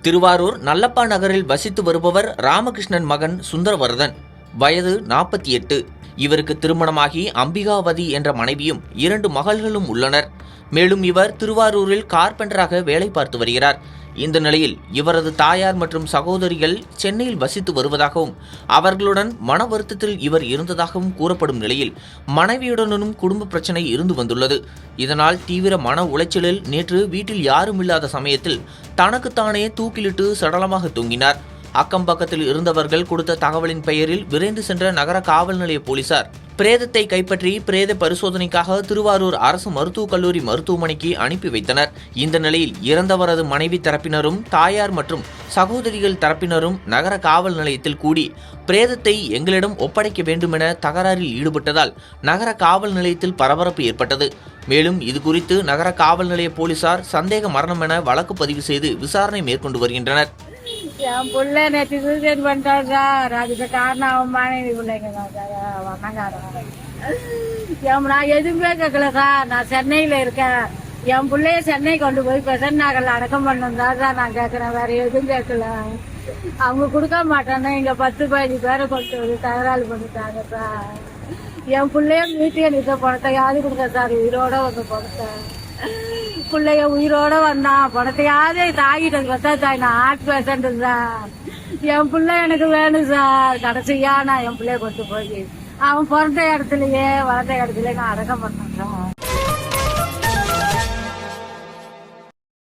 திருவாரூர் நல்லப்பா நகரில் வசித்து வருபவர் ராமகிருஷ்ணன் மகன் சுந்தரவர்தன். வயது 48. இவருக்கு திருமணமாகி அம்பிகாவதி என்ற மனைவியும் 2 மகள்களும் உள்ளனர். மேலும் இவர் திருவாரூரில் கார்பெண்டராக வேலை பார்த்து வருகிறார். இந்த நிலையில் இவரது தாயார் மற்றும் சகோதரிகள் சென்னையில் வசித்து வருவதாகவும் அவர்களுடன் மன வருத்தத்தில் இவர் இருந்ததாகவும் கூறப்படும் நிலையில் மனைவியுடனும் குடும்ப பிரச்சனை இருந்து வந்துள்ளது. இதனால் தீவிர மன உளைச்சலில் நேற்று வீட்டில் யாரும் இல்லாத சமயத்தில் தனக்குத்தானே தூக்கிலிட்டு சடலமாக தொங்கினார். அக்கம் பக்கத்தில் இருந்தவர்கள் கொடுத்த தகவலின் பெயரில் விரைந்து சென்ற நகர காவல் நிலைய போலீசார் பிரேதத்தை கைப்பற்றி பிரேத பரிசோதனைக்காக திருவாரூர் அரசு மருத்துவக் கல்லூரி மருத்துவமனைக்கு அனுப்பி வைத்தனர். இந்த நிலையில் இறந்தவரது மனைவி தரப்பினரும் தாயார் மற்றும் சகோதரிகள் தரப்பினரும் நகர காவல் நிலையத்தில் கூடி பிரேதத்தை எங்களிடம் ஒப்படைக்க வேண்டுமென தகராறில் ஈடுபட்டதால் நகர காவல் நிலையத்தில் பரபரப்பு ஏற்பட்டது. மேலும் இதுகுறித்து நகர காவல் நிலைய போலீசார் சந்தேக மரணம் என வழக்கு பதிவு செய்து விசாரணை மேற்கொண்டு வருகின்றனர். என் பிள்ளை நேற்று சூசைட் பண்ணிட்டான் சார். அதுக்கு காரணம் அவன் மனைவி பிள்ளைங்க தான் சார். நான் எதுவுமே கேட்கல சார். நான் சென்னையில இருக்கேன். என் பிள்ளைய சென்னை கொண்டு போய் பெசன்ட் நகர்ல அடக்கம் பண்ணணும் சார் நான் கேட்கறேன். வேற எதுவும் கேட்கல. அவங்க கொடுக்க மாட்டானே இங்க 10-15 பேரை கொண்டு வந்து தகராறு பண்ணிட்டாங்க சார். என் பிள்ளைய வீட்டுக்கு நிற்க பணத்தை யாரு கொடுக்க சார்? உயிரோட வந்து பணத்தை பிள்ளைய உயிரோட வந்தான். பணத்தையாவது தாகிட்டு பார்த்தா சார் நான் ஹார்ட் பேஷண்ட் சார். என் பிள்ளை எனக்கு வேணும் சார். கடைசியா நான் என் பிள்ளைய கொண்டு போய் அவன் பிறந்த இடத்துலயே வளர்ந்த இடத்துலயே நான் அடக்கம் பண்ணேன்.